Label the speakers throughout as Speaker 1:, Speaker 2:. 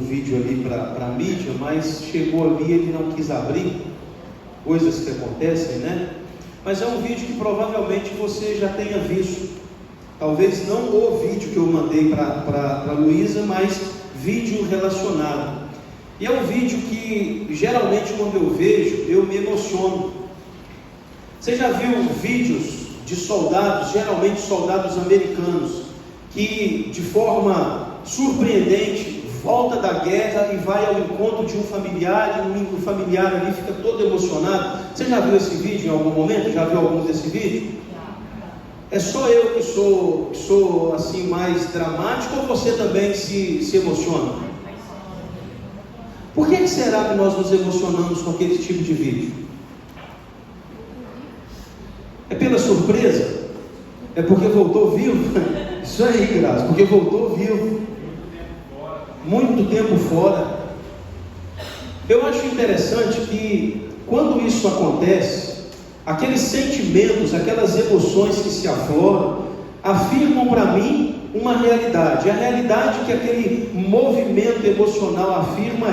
Speaker 1: vídeo ali para a mídia, mas chegou ali e ele não quis abrir, coisas que acontecem, né? Mas é um vídeo que provavelmente você já tenha visto, talvez não o vídeo que eu mandei para a Luísa, mas vídeo relacionado. E é um vídeo que geralmente quando eu vejo, eu me emociono. Você já viu vídeos de soldados, geralmente soldados americanos, que de forma surpreendente volta da guerra e vai ao encontro de um familiar, e o familiar ali fica todo emocionado? Você já viu esse vídeo em algum momento? Já viu algum desse vídeo? É só eu que sou assim mais dramático, ou você também se emociona? Por que será que nós nos emocionamos com aquele tipo de vídeo? É pela surpresa? É porque voltou vivo? Isso aí, Graça, porque voltou vivo. Muito tempo fora. Eu acho interessante que quando isso acontece, aqueles sentimentos, aquelas emoções que se afloram, afirmam para mim uma realidade. A realidade que aquele movimento emocional afirma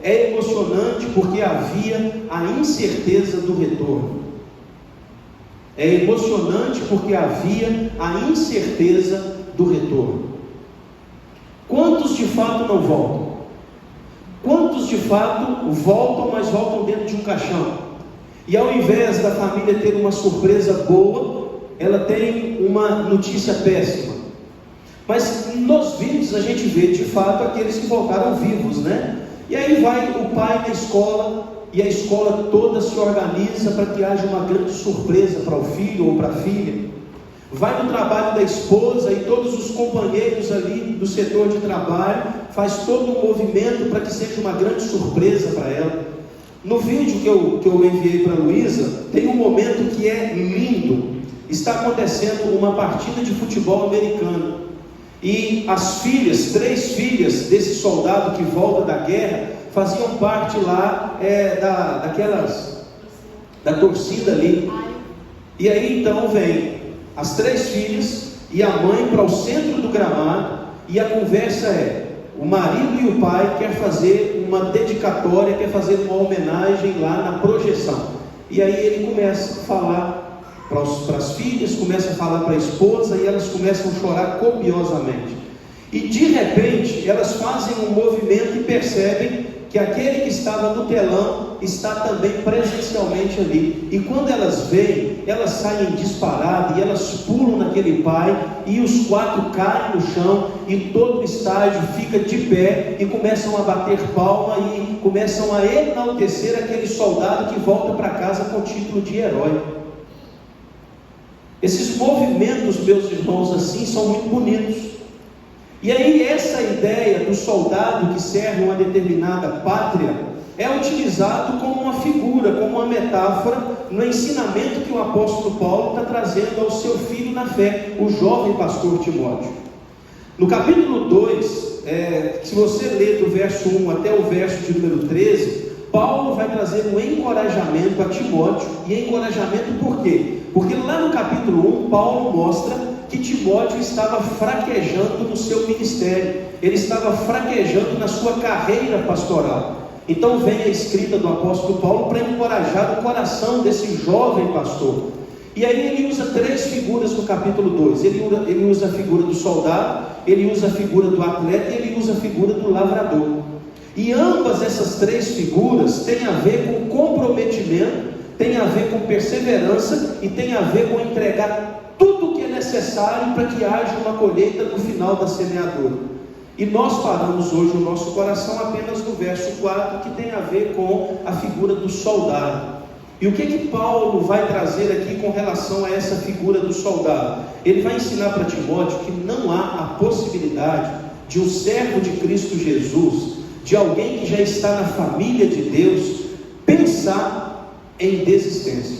Speaker 1: é emocionante porque havia a incerteza do retorno. É emocionante porque havia a incerteza do retorno. Quantos de fato não voltam? Quantos de fato voltam, mas voltam dentro de um caixão? E ao invés da família ter uma surpresa boa, ela tem uma notícia péssima. Mas nos vídeos a gente vê de fato aqueles que voltaram vivos, né? E aí vai o pai na escola, e a escola toda se organiza para que haja uma grande surpresa para o filho ou para a filha. Vai no trabalho da esposa e todos os companheiros ali do setor de trabalho faz todo um movimento para que seja uma grande surpresa para ela. No vídeo que eu enviei para a Luísa, tem um momento que é lindo. Está acontecendo uma partida de futebol americano, e as filhas, 3 filhas desse soldado que volta da guerra, faziam parte lá da torcida ali. E aí então vem as 3 filhas e a mãe para o centro do gramado, e a conversa é: o marido e o pai quer fazer uma dedicatória, quer fazer uma homenagem lá na projeção. E aí ele começa a falar para as filhas, começa a falar para a esposa, e elas começam a chorar copiosamente. E de repente elas fazem um movimento e percebem que aquele que estava no telão está também presencialmente ali. E quando elas veem, elas saem disparadas e elas pulam naquele pai, e os 4 caem no chão, e todo o estádio fica de pé e começam a bater palma e começam a enaltecer aquele soldado que volta para casa com o título de herói. Esses movimentos, meus irmãos, assim, são muito bonitos. E aí essa ideia do soldado que serve uma determinada pátria é utilizado como uma figura, como uma metáfora no ensinamento que o apóstolo Paulo está trazendo ao seu filho na fé, o jovem pastor Timóteo. No capítulo 2, se você ler do verso 1 até o verso de número 13, Paulo vai trazer um encorajamento a Timóteo. E encorajamento por quê? Porque lá no capítulo 1, Paulo mostra que Timóteo estava fraquejando no seu ministério, ele estava fraquejando na sua carreira pastoral. Então vem a escrita do apóstolo Paulo para encorajar o coração desse jovem pastor. E aí ele usa 3 figuras no capítulo 2. Ele usa a figura do soldado, ele usa a figura do atleta e ele usa a figura do lavrador. E ambas essas 3 figuras têm a ver com comprometimento, têm a ver com perseverança e têm a ver com entregar tudo o que é necessário para que haja uma colheita no final da semeadura. E nós paramos hoje o nosso coração apenas no verso 4, que tem a ver com a figura do soldado. E o que Paulo vai trazer aqui com relação a essa figura do soldado? Ele vai ensinar para Timóteo que não há a possibilidade de um servo de Cristo Jesus, de alguém que já está na família de Deus, pensar em desistência.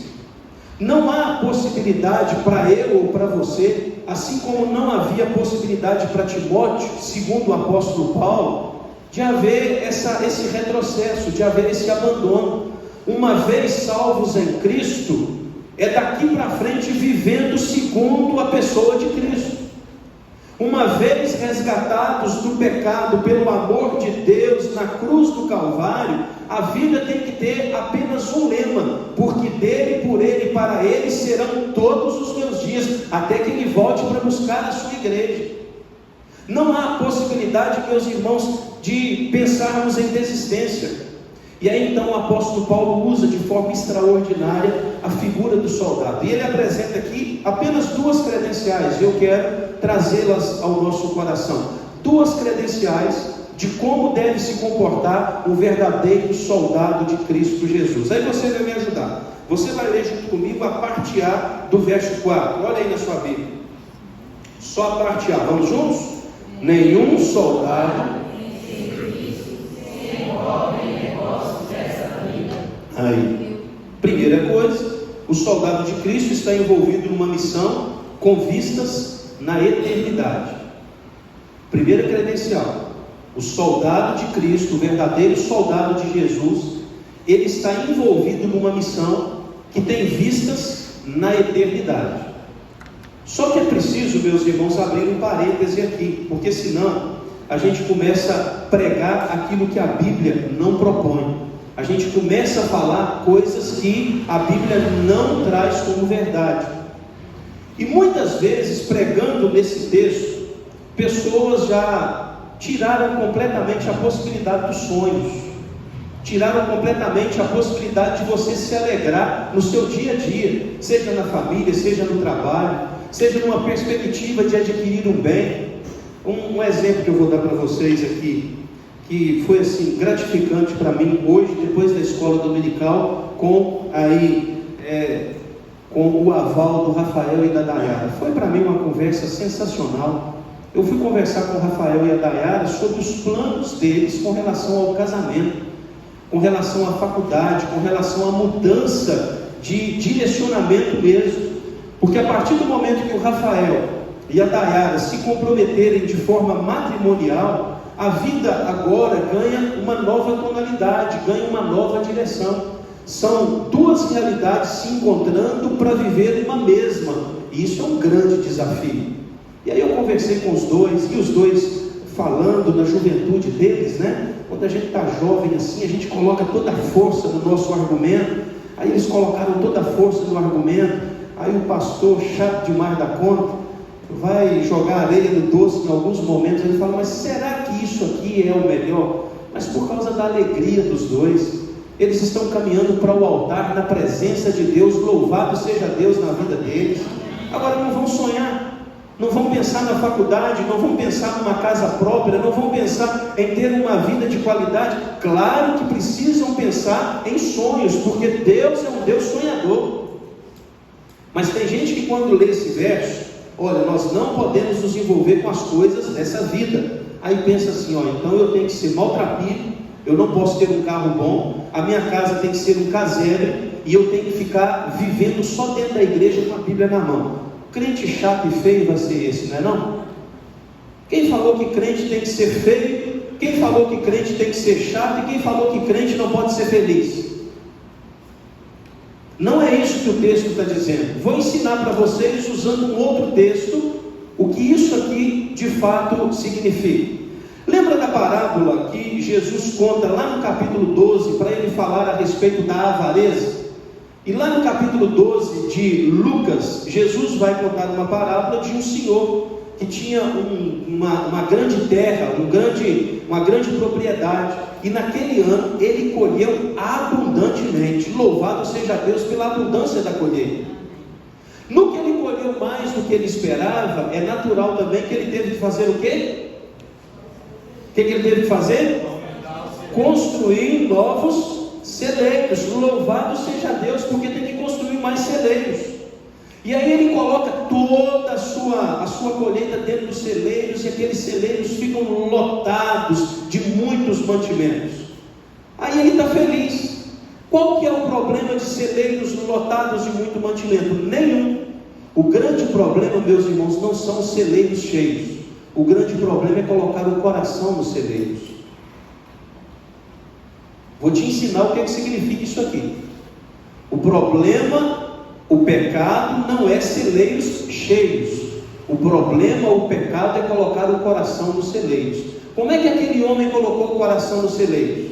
Speaker 1: Não há possibilidade para eu ou para você, assim como não havia possibilidade para Timóteo, segundo o apóstolo Paulo, de haver esse retrocesso, de haver esse abandono. Uma vez salvos em Cristo, é daqui para frente vivendo segundo a pessoa de Cristo. Uma vez resgatados do pecado pelo amor de Deus na cruz do Calvário, a vida tem que ter apenas um lema: porque dele, por ele e para ele serão todos os meus dias, até que ele volte para buscar a sua igreja. Não há possibilidade, meus irmãos, de pensarmos em desistência. E aí então o apóstolo Paulo usa de forma extraordinária a figura do soldado. E ele apresenta aqui apenas duas credenciais, e eu quero trazê-las ao nosso coração. Duas credenciais de como deve se comportar um verdadeiro soldado de Cristo Jesus. Aí você vai me ajudar. Você vai ler junto comigo a parte A do verso 4. Olha aí na sua Bíblia. Só a parte A. Vamos juntos? Nenhum soldado aí. Primeira coisa, o soldado de Cristo está envolvido numa missão com vistas na eternidade. Primeira credencial: o soldado de Cristo, o verdadeiro soldado de Jesus, ele está envolvido numa missão que tem vistas na eternidade. Só que é preciso, meus irmãos, abrir um parêntese aqui, porque senão a gente começa a pregar aquilo que a Bíblia não propõe. A gente começa a falar coisas que a Bíblia não traz como verdade. E muitas vezes, pregando nesse texto, pessoas já tiraram completamente a possibilidade dos sonhos, tiraram completamente a possibilidade de você se alegrar no seu dia a dia, seja na família, seja no trabalho, seja numa perspectiva de adquirir um bem. Um exemplo que eu vou dar para vocês aqui, que foi assim gratificante para mim hoje, depois da escola dominical, com o aval do Rafael e da Dayara. Foi para mim uma conversa sensacional. Eu fui conversar com o Rafael e a Dayara sobre os planos deles com relação ao casamento, com relação à faculdade, com relação à mudança de direcionamento mesmo. Porque a partir do momento que o Rafael e a Dayara se comprometerem de forma matrimonial, a vida agora ganha uma nova tonalidade, ganha uma nova direção. São duas realidades se encontrando para viver uma mesma, e isso é um grande desafio. E aí eu conversei com os dois, e os dois falando da juventude deles, né? Quando a gente está jovem assim, a gente coloca toda a força no nosso argumento. Aí eles colocaram toda a força no argumento. Aí o pastor, chato demais da conta, vai jogar areia no doce em alguns momentos. Ele fala: mas será que isso aqui é o melhor? Mas por causa da alegria dos dois, eles estão caminhando para o altar na presença de Deus. Louvado seja Deus na vida deles. Agora não vão sonhar, não vão pensar na faculdade, não vão pensar numa casa própria, não vão pensar em ter uma vida de qualidade. Claro que precisam pensar em sonhos, porque Deus é um Deus sonhador. Mas tem gente que quando lê esse verso, olha, nós não podemos nos envolver com as coisas dessa vida. Aí pensa assim, então eu tenho que ser maltrapilho, eu não posso ter um carro bom, a minha casa tem que ser um casebre, e eu tenho que ficar vivendo só dentro da igreja com a Bíblia na mão. Crente chato e feio vai ser esse, não é não? Quem falou que crente tem que ser feio? Quem falou que crente tem que ser chato? E quem falou que crente não pode ser feliz? Não é isso que o texto está dizendo. Vou ensinar para vocês, usando um outro texto, o que isso aqui de fato significa. Lembra da parábola que Jesus conta lá no capítulo 12, para ele falar a respeito da avareza? E lá no capítulo 12 de Lucas, Jesus vai contar uma parábola de um senhor que tinha uma grande terra, uma grande propriedade, e naquele ano ele colheu abundantemente. Louvado seja Deus pela abundância da colheita. No que ele colheu mais do que ele esperava, é natural também que ele teve que fazer o quê? O que ele teve que fazer? Construir novos celeiros. Louvado seja Deus, porque tem que construir mais celeiros. E aí ele coloca toda a sua colheita dentro dos celeiros, e aqueles celeiros ficam lotados de muitos mantimentos. Aí ele está feliz. Qual que é o problema de celeiros lotados de muito mantimento? Nenhum. O grande problema, meus irmãos, não são os celeiros cheios. O grande problema é colocar o coração nos celeiros. Vou te ensinar o que significa isso aqui. O problema, o pecado, não é celeiros cheios. O problema, o pecado, é colocar o coração nos celeiros. Como é que aquele homem colocou o coração nos celeiros?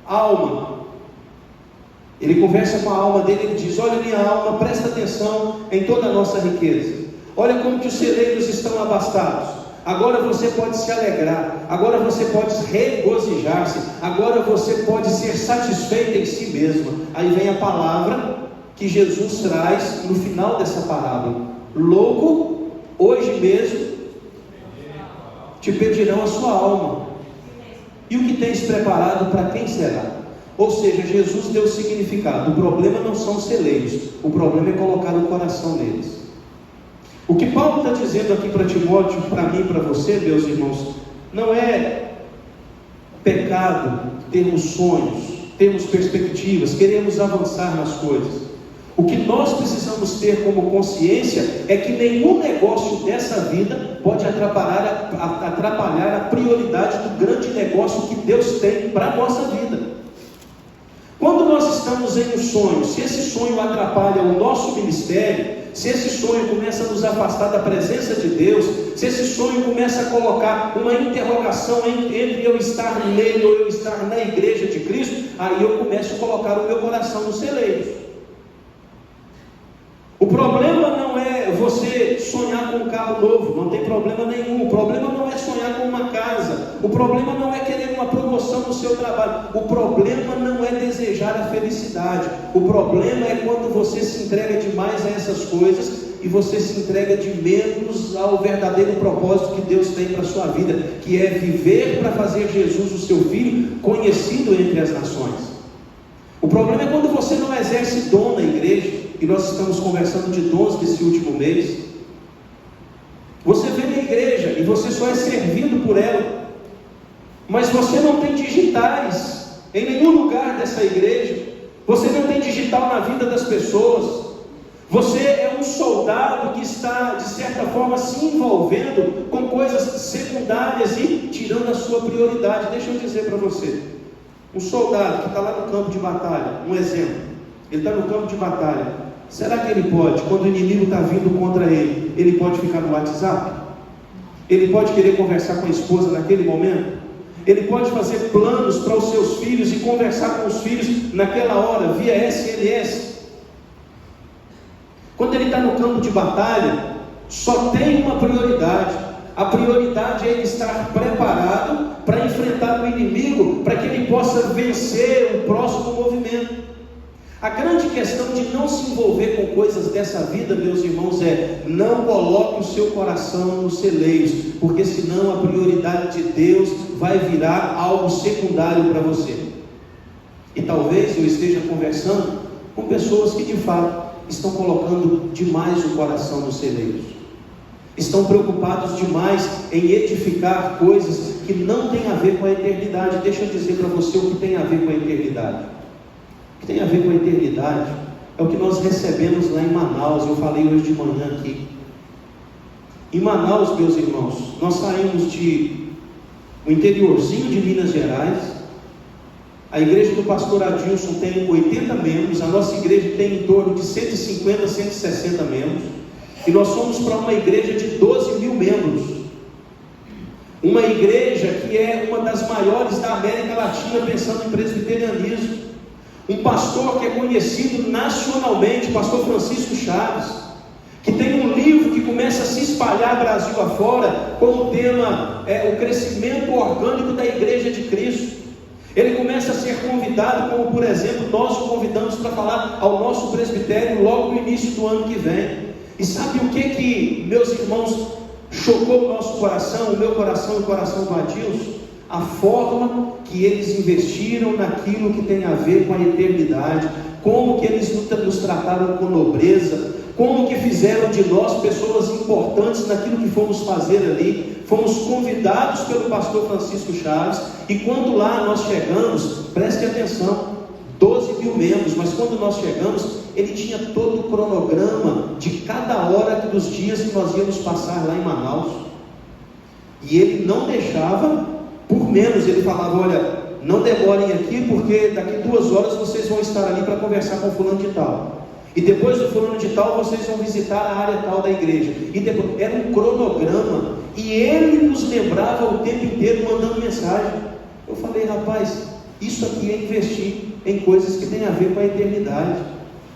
Speaker 1: Alma. Ele conversa com a alma dele, ele diz: olha, minha alma, presta atenção em toda a nossa riqueza. Olha como que os celeiros estão abastados. Agora você pode se alegrar, agora você pode regozijar-se, agora você pode ser satisfeito em si mesmo. Aí vem a palavra que Jesus traz no final dessa parábola: louco, hoje mesmo te pedirão a sua alma, e o que tens preparado para quem será? Ou seja, Jesus deu significado. O problema não são os celeiros, o problema é colocar o coração neles. O que Paulo está dizendo aqui para Timóteo, para mim, para você, meus irmãos, não é pecado termos sonhos, termos perspectivas, queremos avançar nas coisas. O que nós precisamos ter como consciência é que nenhum negócio dessa vida pode atrapalhar a prioridade do grande negócio que Deus tem para a nossa vida. Quando nós estamos em um sonho, se esse sonho atrapalha o nosso ministério, se esse sonho começa a nos afastar da presença de Deus, se esse sonho começa a colocar uma interrogação entre eu estar nele ou eu estar na igreja de Cristo, aí eu começo a colocar o meu coração nos celeiros. O problema não é você sonhar com um carro novo, não tem problema nenhum. O problema não é sonhar com uma casa. O problema não é querer uma promoção no seu trabalho. O problema não é desejar a felicidade. O problema é quando você se entrega demais a essas coisas e você se entrega de menos ao verdadeiro propósito que Deus tem para a sua vida, que é viver para fazer Jesus, o seu Filho, conhecido entre as nações. O problema é quando você não exerce dom na igreja. E nós estamos conversando de dons desse último mês. Você vem na igreja e você só é servido por ela, mas você não tem digitais em nenhum lugar dessa igreja. Você não tem digital na vida das pessoas. Você é um soldado que está, de certa forma, se envolvendo com coisas secundárias e tirando a sua prioridade. Deixa eu dizer para você, um soldado que está lá no campo de batalha, um exemplo, ele está no campo de batalha. Será que ele pode, quando o inimigo está vindo contra ele, ele pode ficar no WhatsApp? Ele pode querer conversar com a esposa naquele momento? Ele pode fazer planos para os seus filhos e conversar com os filhos naquela hora, via SMS? Quando ele está no campo de batalha, só tem uma prioridade. A prioridade é ele estar preparado para enfrentar o inimigo, para que ele possa vencer o próximo movimento. A grande questão de não se envolver com coisas dessa vida, meus irmãos, é: não coloque o seu coração nos celeiros, porque senão a prioridade de Deus vai virar algo secundário para você. E talvez eu esteja conversando com pessoas que de fato estão colocando demais o coração nos celeiros, estão preocupados demais em edificar coisas que não têm a ver com a eternidade. Deixa eu dizer para você o que tem a ver com a eternidade. O que tem a ver com a eternidade é o que nós recebemos lá em Manaus. Eu falei hoje de manhã aqui. Em Manaus, meus irmãos, nós saímos de o interiorzinho de Minas Gerais. A igreja do pastor Adilson tem 80 membros, a nossa igreja tem em torno de 150, 160 membros, e nós fomos para uma igreja de 12 mil membros, uma igreja que é uma das maiores da América Latina, pensando em presbiterianismo. Um pastor que é conhecido nacionalmente, o pastor Francisco Chaves, que tem um livro que começa a se espalhar Brasil afora, com o tema o crescimento orgânico da igreja de Cristo. Ele começa a ser convidado, como por exemplo nós o convidamos para falar ao nosso presbitério logo no início do ano que vem. E sabe o que meus irmãos chocou o nosso coração, o meu coração e o coração do Adilson? A forma que eles investiram naquilo que tem a ver com a eternidade, como que eles nos trataram com nobreza, como que fizeram de nós pessoas importantes naquilo que fomos fazer ali. Fomos convidados pelo pastor Francisco Chaves, e quando lá nós chegamos, preste atenção, 12 mil membros, mas quando nós chegamos, ele tinha todo o cronograma de cada hora dos dias que nós íamos passar lá em Manaus, e ele não deixava por menos. Ele falava: olha, não demorem aqui, porque daqui 2 horas vocês vão estar ali para conversar com fulano de tal. E depois do fulano de tal, vocês vão visitar a área tal da igreja. E depois, era um cronograma. E ele nos lembrava o tempo inteiro mandando mensagem. Eu falei, rapaz, isso aqui é investir em coisas que tem a ver com a eternidade.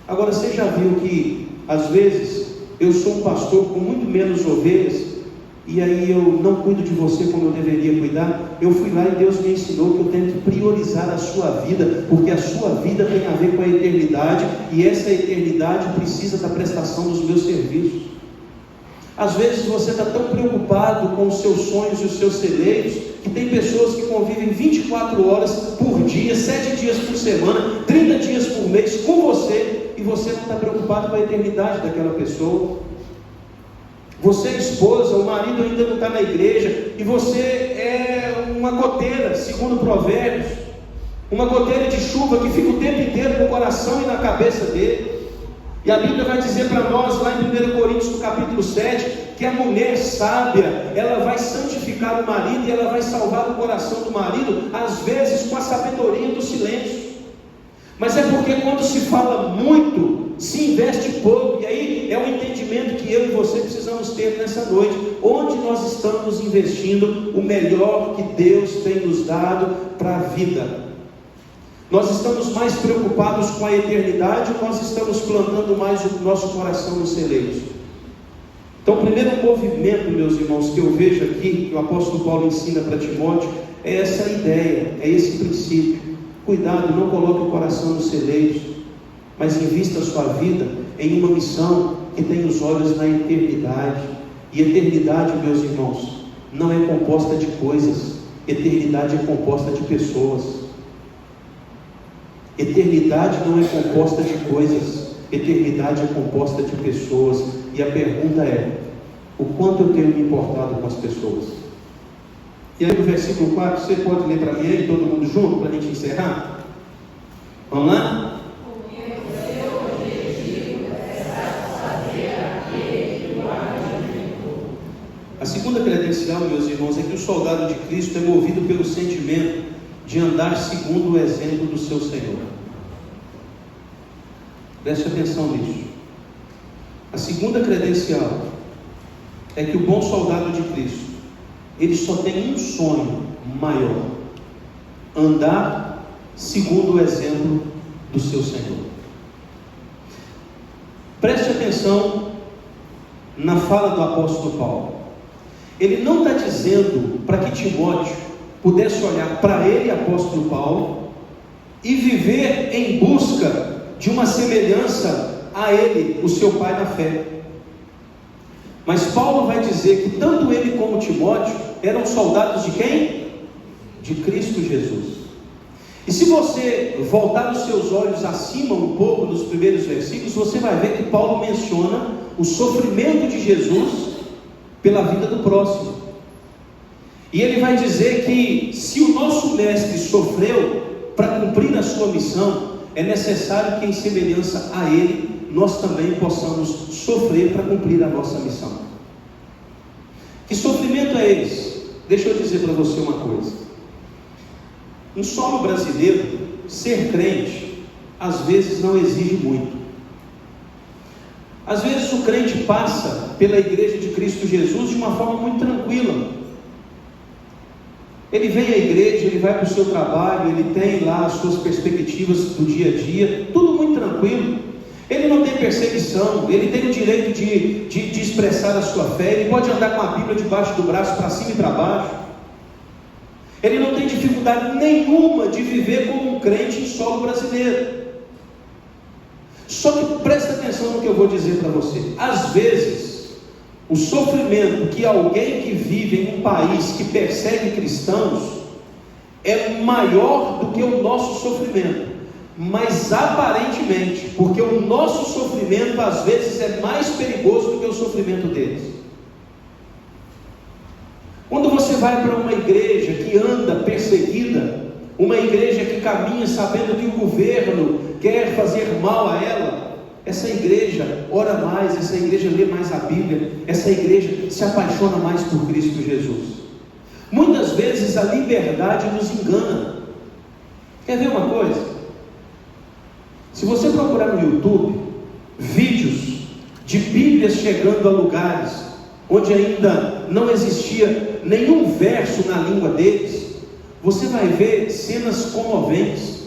Speaker 1: Agora, você já viu que, às vezes, eu sou um pastor com muito menos ovelhas, e aí eu não cuido de você como eu deveria cuidar? Eu fui lá e Deus me ensinou que eu tenho que priorizar a sua vida, porque a sua vida tem a ver com a eternidade, e essa eternidade precisa da prestação dos meus serviços. Às vezes você está tão preocupado com os seus sonhos e os seus celeiros, que tem pessoas que convivem 24 horas por dia, 7 dias por semana, 30 dias por mês com você, e você não está preocupado com a eternidade daquela pessoa. Você é esposa, o marido ainda não está na igreja, e você é uma goteira, segundo Provérbios, uma goteira de chuva que fica o tempo inteiro no coração e na cabeça dele. E a Bíblia vai dizer para nós, lá em 1 Coríntios, no capítulo 7, que a mulher sábia, ela vai santificar o marido, e ela vai salvar o coração do marido, às vezes com a sabedoria do silêncio. Mas é porque quando se fala muito, se investe pouco. E aí é o entendimento que eu e você precisamos ter nessa noite. Onde nós estamos investindo o melhor que Deus tem nos dado para a vida? Nós estamos mais preocupados com a eternidade, ou nós estamos plantando mais o nosso coração nos celeiros? Então, o primeiro movimento, meus irmãos, que eu vejo aqui, que o apóstolo Paulo ensina para Timóteo, é essa ideia, é esse princípio. Cuidado, não coloque o coração nos celeiros, mas invista a sua vida em uma missão que tem os olhos na eternidade. E eternidade, meus irmãos, não é composta de coisas, eternidade é composta de pessoas. Eternidade não é composta de coisas, eternidade é composta de pessoas. E a pergunta é, o quanto eu tenho me importado com as pessoas? E aí no versículo 4, você pode ler para mim aí, todo mundo junto, para a gente encerrar? Vamos lá? A segunda credencial, meus irmãos, é que o soldado de Cristo é movido pelo sentimento de andar segundo o exemplo do seu Senhor. Preste atenção nisso. A segunda credencial é que o bom soldado de Cristo, ele só tem um sonho maior: andar segundo o exemplo do seu Senhor. Preste atenção na fala do apóstolo Paulo. Ele não está dizendo para que Timóteo pudesse olhar para ele, apóstolo Paulo, e viver em busca de uma semelhança a ele, o seu pai na fé. Mas Paulo vai dizer que tanto ele como Timóteo eram soldados de quem? De Cristo Jesus. E se você voltar os seus olhos acima um pouco dos primeiros versículos, você vai ver que Paulo menciona o sofrimento de Jesus pela vida do próximo. E ele vai dizer que se o nosso mestre sofreu para cumprir a sua missão, é necessário que em semelhança a ele, nós também possamos sofrer para cumprir a nossa missão. Que sofrimento é esse? Deixa eu dizer para você uma coisa. Em solo brasileiro, ser crente, às vezes não exige muito. Às vezes o crente passa pela igreja de Cristo Jesus de uma forma muito tranquila. Ele vem à igreja, ele vai para o seu trabalho, ele tem lá as suas perspectivas do dia a dia, tudo muito tranquilo. Ele não tem perseguição, ele tem o direito de expressar a sua fé, ele pode andar com a Bíblia debaixo do braço, para cima e para baixo. Ele não tem dificuldade nenhuma de viver como um crente em solo brasileiro. Só que presta atenção no que eu vou dizer para você. Às vezes, o sofrimento que alguém que vive em um país que persegue cristãos é maior do que o nosso sofrimento. Mas aparentemente, porque o nosso sofrimento às vezes é mais perigoso do que o sofrimento deles. Quando você vai para uma igreja que anda perseguida, uma igreja que caminha sabendo que o governo quer fazer mal a ela, essa igreja ora mais, essa igreja lê mais a Bíblia, essa igreja se apaixona mais por Cristo Jesus. Muitas vezes a liberdade nos engana. Quer ver uma coisa? Se você procurar no YouTube, vídeos de Bíblias chegando a lugares onde ainda não existia nenhum verso na língua deles, você vai ver cenas comoventes.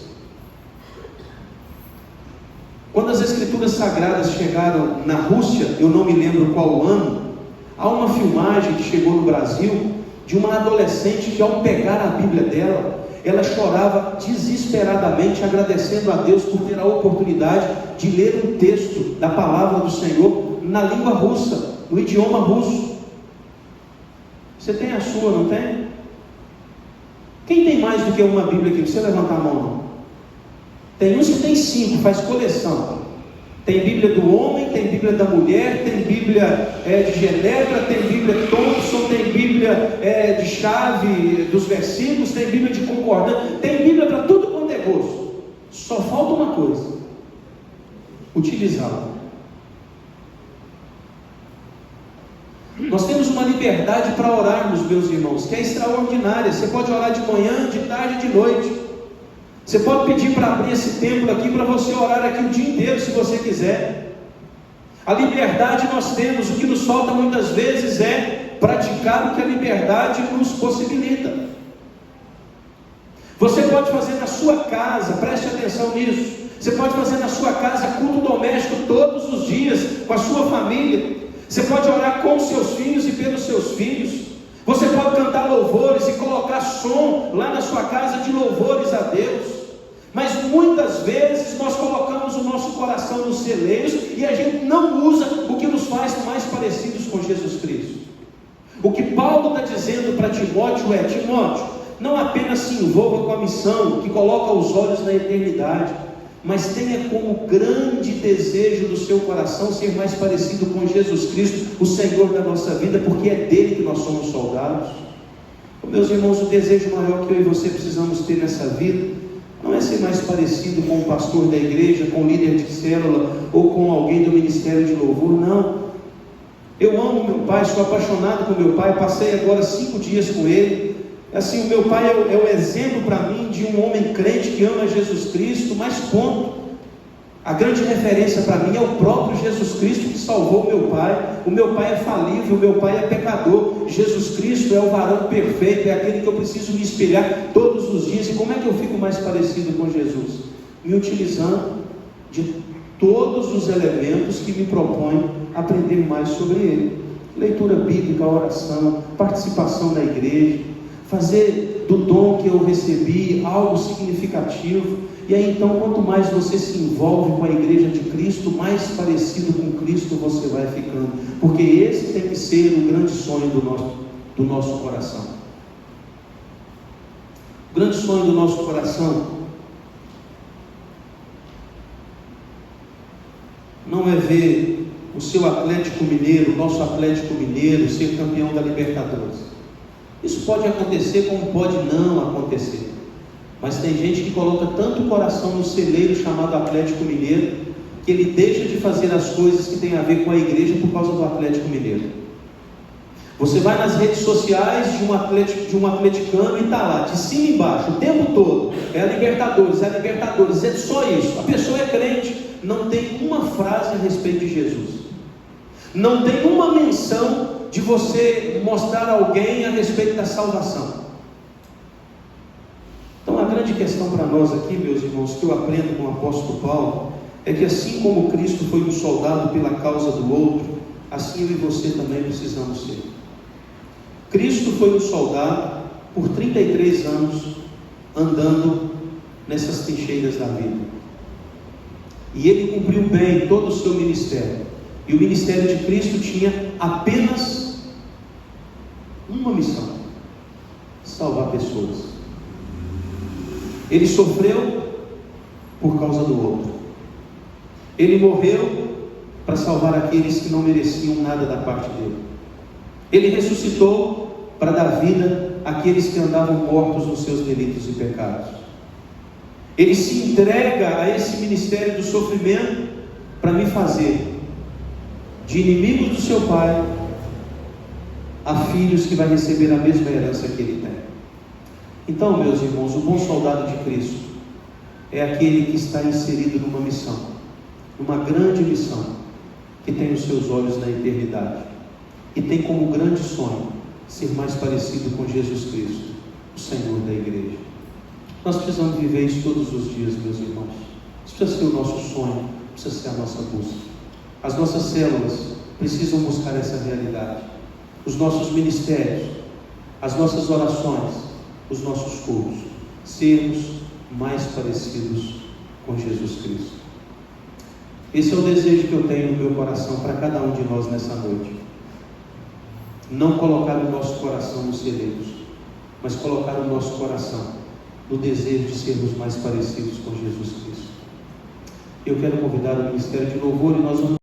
Speaker 1: Quando as Escrituras Sagradas chegaram na Rússia, eu não me lembro qual ano, há uma filmagem que chegou no Brasil de uma adolescente que, ao pegar a Bíblia dela, ela chorava desesperadamente, agradecendo a Deus por ter a oportunidade de ler um texto da palavra do Senhor na língua russa, no idioma russo. Você tem a sua, não tem? Quem tem mais do que uma Bíblia aqui? Não precisa levantar a mão, não. Tem uns que tem 5, faz coleção. Tem Bíblia do homem, tem Bíblia da mulher, tem Bíblia de Genebra, tem Bíblia Thompson, tem Bíblia de chave dos versículos, tem Bíblia de concordância, tem Bíblia para tudo quanto é gosto. Só falta uma coisa: utilizá-la. Nós temos uma liberdade para orarmos, meus irmãos, que é extraordinária. Você pode orar de manhã, de tarde, de noite. Você pode pedir para abrir esse templo aqui, para você orar aqui o dia inteiro, se você quiser. A liberdade nós temos, o que nos falta muitas vezes é praticar o que a liberdade nos possibilita. Você pode fazer na sua casa, preste atenção nisso. Você pode fazer na sua casa culto doméstico todos os dias, com a sua família. Você pode orar com os seus filhos e pelos seus filhos. Você pode cantar louvores e colocar som lá na sua casa de louvores a Deus. Mas muitas vezes nós colocamos o nosso coração nos celeiros e a gente não usa o que nos faz mais parecidos com Jesus Cristo. O que Paulo está dizendo para Timóteo é: Timóteo, não apenas se envolva com a missão que coloca os olhos na eternidade, mas tenha como grande desejo do seu coração ser mais parecido com Jesus Cristo, o Senhor da nossa vida, porque é dele que nós somos soldados. Meus irmãos, o desejo maior que eu e você precisamos ter nessa vida não é ser mais parecido com o pastor da igreja, com o líder de célula ou com alguém do ministério de louvor, não. Eu amo meu pai, sou apaixonado por meu pai, passei agora 5 dias com ele. Assim, o meu pai é o exemplo para mim de um homem crente que ama Jesus Cristo, mas ponto. A grande referência para mim é o próprio Jesus Cristo que salvou meu pai. O meu pai é falível, o meu pai é pecador. Jesus Cristo é o varão perfeito, é aquele que eu preciso me espelhar todos os dias. E como é que eu fico mais parecido com Jesus? Me utilizando de todos os elementos que me propõem aprender mais sobre ele. Leitura bíblica, oração, participação na igreja, fazer do dom que eu recebi algo significativo. E aí então, quanto mais você se envolve com a igreja de Cristo, mais parecido com Cristo você vai ficando, porque esse tem que ser o grande sonho do nosso coração. O grande sonho do nosso coração não é ver o seu Atlético Mineiro, o nosso Atlético Mineiro, ser campeão da Libertadores. Isso pode acontecer como pode não acontecer. Mas tem gente que coloca tanto o coração no celeiro chamado Atlético Mineiro, que ele deixa de fazer as coisas que tem a ver com a igreja por causa do Atlético Mineiro. Você vai nas redes sociais de um atleticano e está lá, de cima e embaixo, o tempo todo, é a Libertadores, é só isso. A pessoa é crente, não tem uma frase a respeito de Jesus, não tem uma menção de você mostrar a alguém a respeito da salvação. Então a grande questão para nós aqui, meus irmãos, que eu aprendo com o apóstolo Paulo, é que assim como Cristo foi um soldado pela causa do outro, assim eu e você também precisamos ser. Cristo foi um soldado por 33 anos andando nessas trincheiras da vida, e ele cumpriu bem todo o seu ministério. E o ministério de Cristo tinha apenas uma missão: salvar pessoas. Ele sofreu por causa do outro. Ele morreu para salvar aqueles que não mereciam nada da parte dele. Ele ressuscitou para dar vida àqueles que andavam mortos nos seus delitos e pecados. Ele se entrega a esse ministério do sofrimento para me fazer de inimigos do seu pai a filhos que vai receber a mesma herança que ele tem. Então, meus irmãos, o bom soldado de Cristo é aquele que está inserido numa missão. numa grande missão, que tem os seus olhos na eternidade, e tem como grande sonho ser mais parecido com Jesus Cristo, o Senhor da igreja. Nós precisamos viver isso todos os dias, meus irmãos. Isso precisa ser o nosso sonho, precisa ser a nossa busca. As nossas células precisam buscar essa realidade. Os nossos ministérios, as nossas orações, os nossos cultos, sermos mais parecidos com Jesus Cristo. Esse é o desejo que eu tenho no meu coração para cada um de nós nessa noite. Não colocar o nosso coração nos celeiros, mas colocar o nosso coração no desejo de sermos mais parecidos com Jesus Cristo. Eu quero convidar o Ministério de Louvor e nós vamos